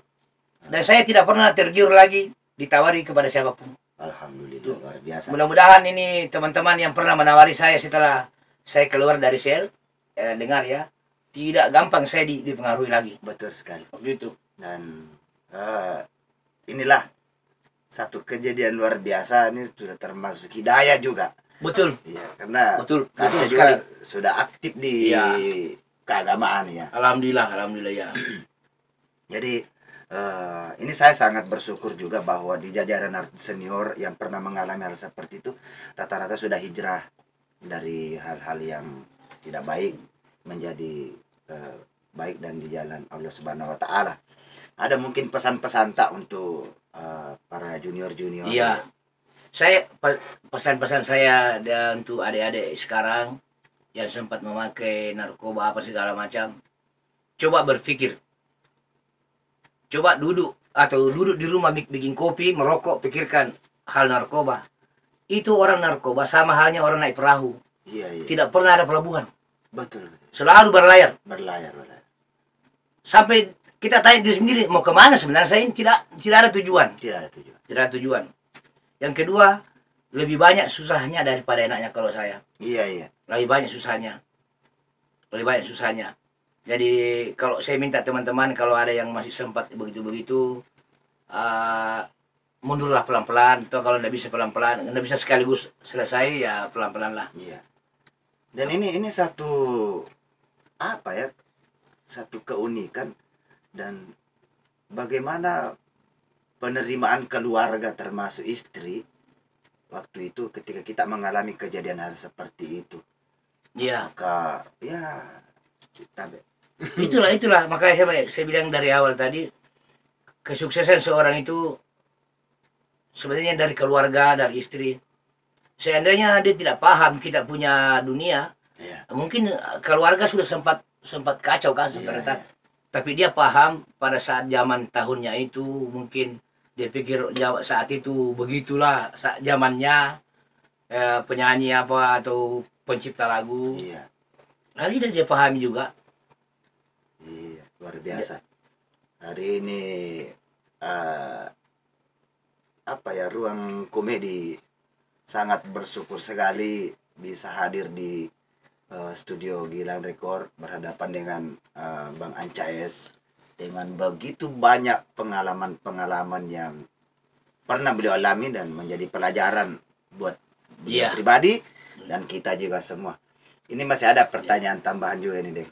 Dan saya tidak pernah tergiur lagi ditawari kepada siapapun. Alhamdulillah, luar biasa. Mudah-mudahan ini teman-teman yang pernah menawari saya setelah saya keluar dari sel, dengar ya, tidak gampang saya dipengaruhi lagi. Betul sekali. Begitu. Dan inilah satu kejadian luar biasa, ini sudah termasuk hidayah juga. Betul. Iya, karena Betul Kaca sekali. juga sudah aktif di Iya. keagamaan ya. Alhamdulillah ya. Jadi ini saya sangat bersyukur juga bahwa di jajaran artis senior yang pernah mengalami hal seperti itu rata-rata sudah hijrah dari hal-hal yang tidak baik menjadi baik dan di jalan Allah Subhanahu wa taala. Ada mungkin pesan-pesan tak untuk para junior-junior? Iya. Saya pesan-pesan saya untuk adik-adik sekarang yang sempat memakai narkoba apa segala macam, coba berpikir. Coba duduk di rumah bikin kopi, merokok, pikirkan hal narkoba. Itu orang narkoba sama halnya orang naik perahu. Iya, iya. Tidak pernah ada pelabuhan. Betul. Selalu berlayar. Berlayar. Sampai kita tanya diri sendiri, mau kemana sebenarnya saya ini tidak ada tujuan. Tidak ada tujuan. Tidak ada tujuan. Yang kedua, lebih banyak susahnya daripada enaknya kalau saya. Iya, iya. Lebih banyak susahnya. Jadi kalau saya minta teman-teman kalau ada yang masih sempat begitu-begitu, mundurlah pelan-pelan. Atau kalau tidak bisa pelan-pelan, tidak bisa sekaligus selesai, ya pelan-pelan lah. Iya. Dan ini satu apa ya? Satu keunikan dan bagaimana penerimaan keluarga termasuk istri waktu itu ketika kita mengalami kejadian hal seperti itu. Iya. Maka ya kita Itulah makanya saya bilang dari awal tadi, kesuksesan seorang itu sebenarnya dari keluarga, dari istri. Seandainya dia tidak paham kita punya dunia, ya, mungkin keluarga sudah sempat kacau kan, sempat Iya, retak. Tapi dia paham pada saat zaman tahunnya itu, mungkin dia pikir saat itu begitulah zamannya, penyanyi apa atau pencipta lagu. iya, Lalu dia pahami juga. iya, luar biasa. Hari ini apa ya, ruang komedi sangat bersyukur sekali bisa hadir di studio Gilang Record berhadapan dengan Bang Anca S dengan begitu banyak pengalaman-pengalaman yang pernah beliau alami dan menjadi pelajaran buat beliau Iya. pribadi dan kita juga semua. Ini masih ada pertanyaan tambahan juga ini, Dek.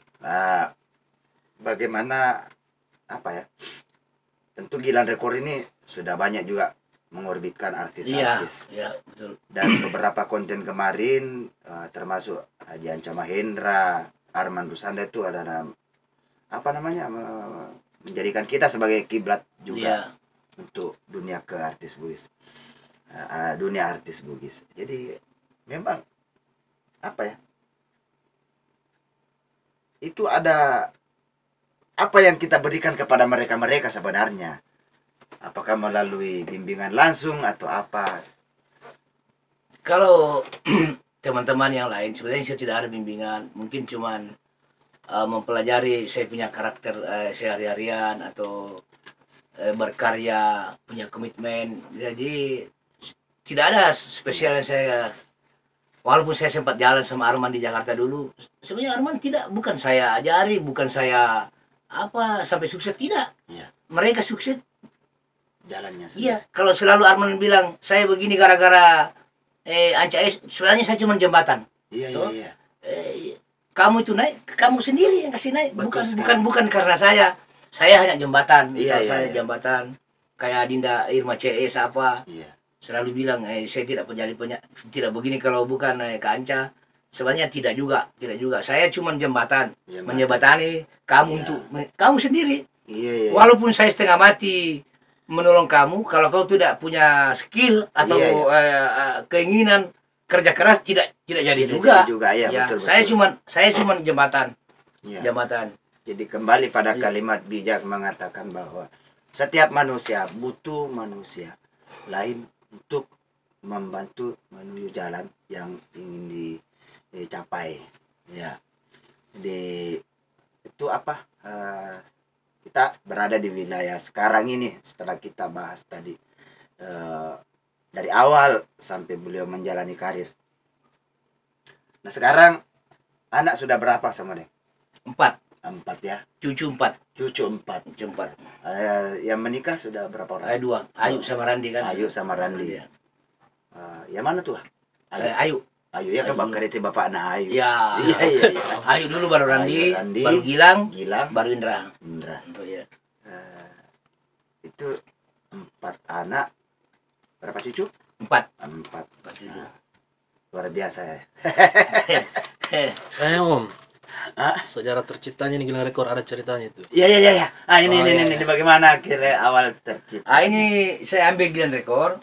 bagaimana apa ya? Tentu Gilang Rekor ini sudah banyak juga mengorbitkan artis-artis. Iya, betul. Dan beberapa konten kemarin termasuk Haji Anca Mahendra, Arman Rusanda itu adalah apa namanya menjadikan kita sebagai kiblat juga untuk dunia ke artis Bugis. Dunia artis Bugis. Jadi memang apa ya? Itu ada apa yang kita berikan kepada mereka sebenarnya. Apakah melalui bimbingan langsung atau apa? Kalau teman-teman yang lain sebenarnya saya tidak ada bimbingan, mungkin cuman mempelajari saya punya karakter sehari-harian atau berkarya, punya komitmen. Jadi tidak ada spesial yang saya, walaupun saya sempat jalan sama Arman di Jakarta dulu, sebenarnya Arman bukan saya ajari, bukan saya apa sampai sukses, tidak. Iya. Mereka sukses. Jalannya sendiri. Iya, kalau selalu Arman bilang saya begini gara-gara Anca S, sebenarnya saya cuma jembatan. Iya, Tuh. iya, iya. Kamu itu naik, kamu sendiri yang kasih naik, Betul sekali. bukan karena saya. Saya hanya jembatan. Iya, Kalau iya, saya iya. jembatan. Kayak Dinda Irma CS apa, Iya. selalu bilang saya tidak tidak begini kalau bukan ke Anca. Sebenarnya tidak juga. Saya cuma jembatan, Jembatan. menjembatani kamu Iya. untuk kamu sendiri. Iya, iya. Walaupun saya setengah mati menolong kamu, kalau kau tidak punya skill atau Iya, keinginan kerja keras tidak jadi Tidak juga. jadi juga, ya, betul, Saya cuman jembatan. Iya. Jembatan. Jadi kembali pada Iya. kalimat bijak mengatakan bahwa setiap manusia butuh manusia lain untuk membantu menuju jalan yang ingin dicapai. Ya. Di itu apa? Kita berada di wilayah sekarang ini setelah kita bahas tadi dari awal sampai beliau menjalani karir. Nah sekarang anak sudah berapa sama deh? 4. 4 ya. Cucu 4. Cucu 4. Cucu 4. Yang menikah sudah berapa orang? 2. Ayu sama Randi kan. Ayu sama Randi. Iya. Yang mana tuh? Ayu. Ayu ya kan Ayu bapak itu bapak anak Ayu. Ya. Iya, iya, iya. Ayu dulu baru Randi, Ayu, Randi, baru Gilang, Gilang, baru Indra. Indra. Oh, iya. Itu 4 anak. Berapa cucu? 4. 4. 4 cucu. Luar biasa ya. Om, Ah, sejarah terciptanya nih Gilang Rekor ada ceritanya itu. iya iya iya. Ini Oh, iya, ini iya. bagaimana akhirnya awal tercipta? Ini saya ambil Gilang Rekor.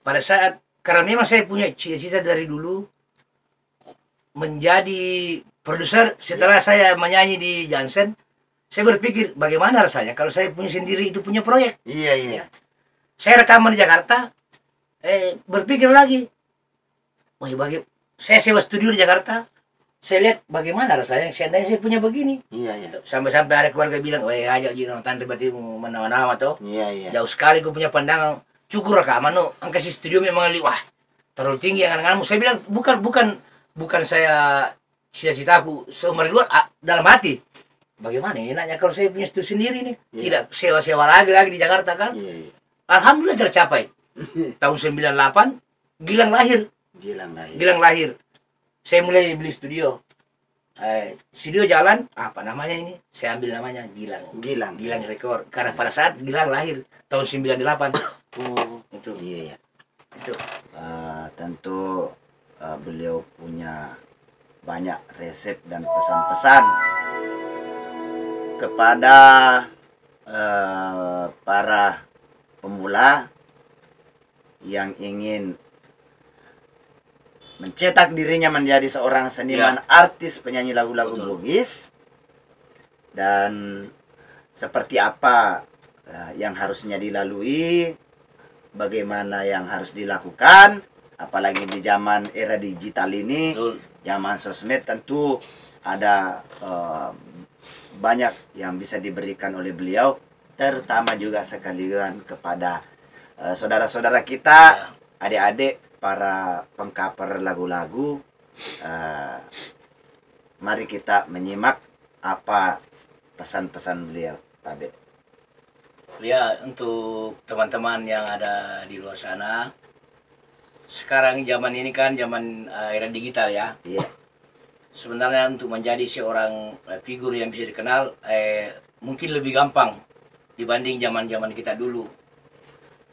Pada saat, karena memang saya punya cita-cita dari dulu menjadi produser. Setelah saya menyanyi di Jansen, saya berpikir bagaimana rasanya kalau saya punya sendiri itu punya proyek. Iya iya. Saya rekaman di Jakarta, berpikir lagi, wah saya sewa studio di Jakarta, saya lihat bagaimana rasanya seandainya saya punya begini. Iya iya. Sampai-sampai ada keluarga bilang, wah ajak Ji nonton berarti mana-mana tuh. Iya iya. Jauh sekali gue punya pandangan, cukur rekaman no, angka si studio memang wah terlalu tinggi angan-anganmu. Saya bilang bukan saya cita-citaku seumur hidup dalam hati. Bagaimana enaknya kalau saya punya studio sendiri nih, Iya. tidak sewa-sewa lagi di Jakarta kan. Iya iya. Alhamdulillah tercapai. Tahun 98 Gilang lahir. Gilang lahir. Saya mulai beli studio. Studio jalan, apa namanya ini? Saya ambil namanya Gilang. Gilang Rekor. Karena pada saat Gilang lahir tahun 98. Itu. Iya iya. Itu. Tentu beliau punya banyak resep dan pesan-pesan kepada para pemula yang ingin mencetak dirinya menjadi seorang seniman artis penyanyi lagu-lagu Betul. Bugis, dan seperti apa yang harusnya dilalui, bagaimana yang harus dilakukan, apalagi di zaman era digital ini. Betul. Zaman sosmed tentu ada banyak yang bisa diberikan oleh beliau, terutama juga sekalian kepada saudara-saudara kita, adik-adik para pengcover lagu-lagu. Mari kita menyimak apa pesan-pesan beliau tadi. Ya, untuk teman-teman yang ada di luar sana, sekarang zaman ini kan zaman era digital ya. Iya. sebenarnya untuk menjadi seorang figur yang bisa dikenal mungkin lebih gampang dibanding zaman-zaman kita dulu.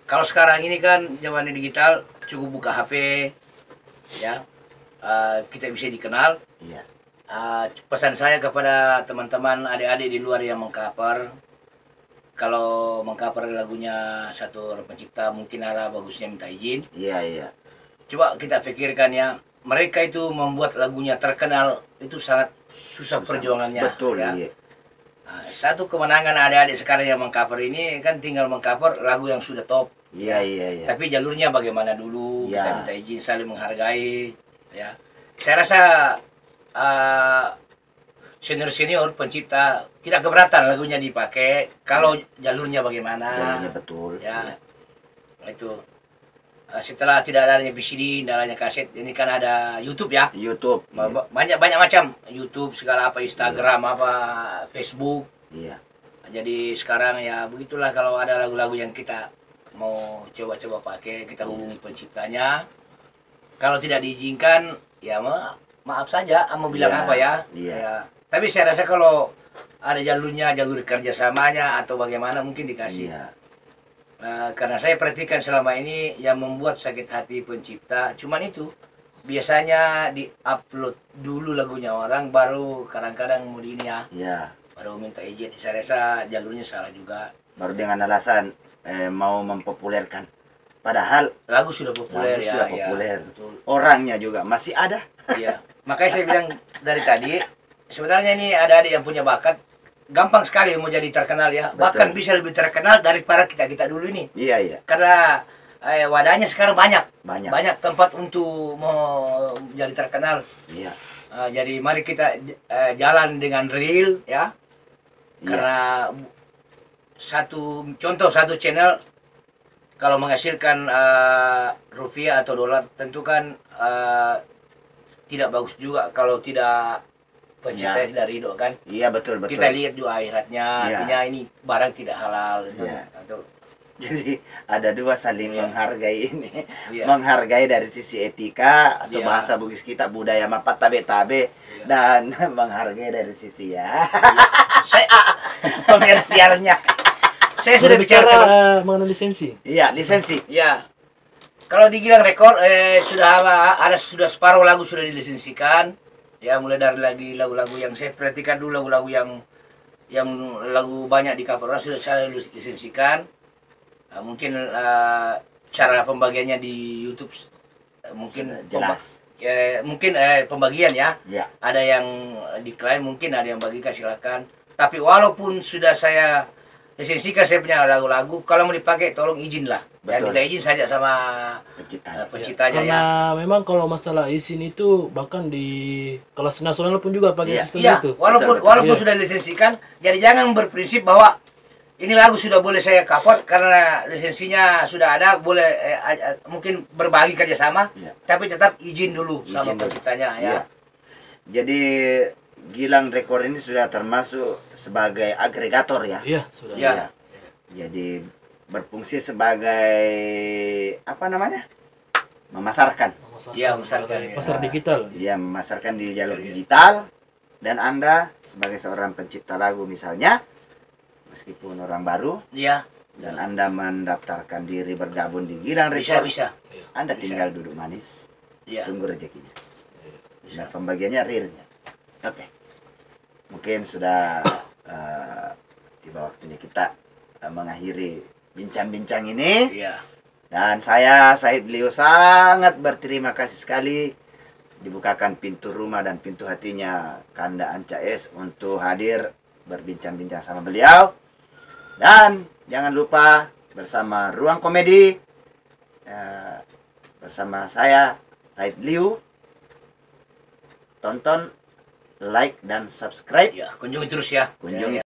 Kalau sekarang ini kan zaman digital, cukup buka HP, ya, kita bisa dikenal. Iya. Pesan saya kepada teman-teman adik-adik di luar yang mengcover, kalau mengcover lagunya satu orang pencipta mungkin ada bagusnya minta izin. Iya, iya. Coba kita pikirkan ya, mereka itu membuat lagunya terkenal itu sangat susah perjuangannya. Betul, ya. iya. Satu kemenangan adik-adik sekarang yang mengcover ini kan tinggal mengcover lagu yang sudah top. Iya, iya, iya. Tapi jalurnya bagaimana dulu, Ya. kita minta izin, saling menghargai. Ya, saya rasa senior-senior pencipta tidak keberatan lagunya dipakai kalau jalurnya bagaimana. Jalurnya betul. Ya, itu. Setelah tidak adanya VCD, tidak adanya kaset, ini kan ada YouTube ya. YouTube. Iya. Banyak macam YouTube segala apa, Instagram apa, Facebook. Iya. Jadi sekarang ya begitulah, kalau ada lagu-lagu yang kita mau coba-coba pakai, kita hubungi penciptanya. Kalau tidak diizinkan ya maaf saja, mau bilang Iya, apa ya. iya. Ya. Tapi saya rasa kalau ada jalurnya, jalur kerjasamanya atau bagaimana mungkin dikasih. Iya. Karena saya perhatikan selama ini yang membuat sakit hati pencipta cuman itu, biasanya di-upload dulu lagunya orang, baru kadang-kadang mau di ini ya, Iya. baru minta izin. Saya rasa jalurnya salah juga. Baru dengan alasan mau mempopulerkan. Padahal Lagu sudah populer lagu ya, sudah ya, populer. betul. Orangnya juga masih ada. Iya. Makanya saya bilang dari tadi, sebenarnya ini ada yang punya bakat, gampang sekali mau jadi terkenal ya. Betul. Bahkan bisa lebih terkenal daripada kita dulu ini. Iya, iya. Karena wadahnya sekarang banyak. Banyak. Banyak tempat untuk mau jadi terkenal. Iya. Jadi mari kita jalan dengan real ya. Iya. Karena satu channel kalau menghasilkan rupiah atau dolar, tentu kan tidak bagus juga kalau tidak pencipta Ya. tidak ridho kan. Iya, betul, betul. Kita lihat juga akhiratnya, Ya. artinya ini barang tidak halal. Ya. Atau, Jadi ada dua saling Iya. menghargai ini. Iya. Menghargai dari sisi etika atau Iya. bahasa Bugis kita budaya mapat tabe-tabe, dan menghargai dari sisi ya saya komersialnya. saya Sudah sudah bicara bicara. mengenai lisensi. Iya, lisensi. Ya, kalau di Gilang Rekor sudah separuh lagu sudah dilisensikan. Ya, mulai dari lagu-lagu yang saya perhatikan dulu, lagu-lagu yang lagu banyak di cover orang sudah saya lisensikan. Mungkin cara pembagiannya di YouTube mungkin Jelas. mungkin pembagian ya. Ya. Ada yang diklaim, mungkin ada yang bagikan, silakan. Tapi walaupun sudah saya lisensikan saya punya lagu-lagu, kalau mau dipakai tolong izin lah. Dan Betul. kita izin saja sama Penciptanya. penciptanya ya. Karena memang kalau masalah izin itu bahkan di kelas nasional pun juga pakai Iya. sistem Iya, itu. Betul. walaupun Iya. sudah lisensikan, jadi jangan berprinsip bahwa ini lagu sudah boleh saya cover karena lisensinya sudah ada, boleh mungkin berbagi kerjasama, Iya. tapi tetap izin dulu sama Izin dulu. penciptanya ya. Iya. Jadi Gilang Rekor ini sudah termasuk sebagai agregator ya. Iya, sudah. Iya. Iya. Jadi berfungsi sebagai apa namanya? Memasarkan. Iya, memasarkan, ya. Pasar digital. Iya, memasarkan di jalur digital. Dan Anda sebagai seorang pencipta lagu misalnya, meskipun orang baru, Iya, dan Anda mendaftarkan diri bergabung di Gilang bisa Rekor, bisa. Anda bisa. tinggal duduk manis, Iya, tunggu rezekinya. bisa. Nah, pembagiannya realnya. Oke. Mungkin sudah tiba waktunya kita mengakhiri bincang-bincang ini. Iya. Dan saya Said Leo sangat berterima kasih sekali dibukakan pintu rumah dan pintu hatinya Kanda Anca S untuk hadir berbincang-bincang sama beliau. Dan jangan lupa bersama Ruang Komedi bersama saya Said Liu, tonton, like dan subscribe. Ya, kunjungi terus ya. Kunjungi Ya, ya.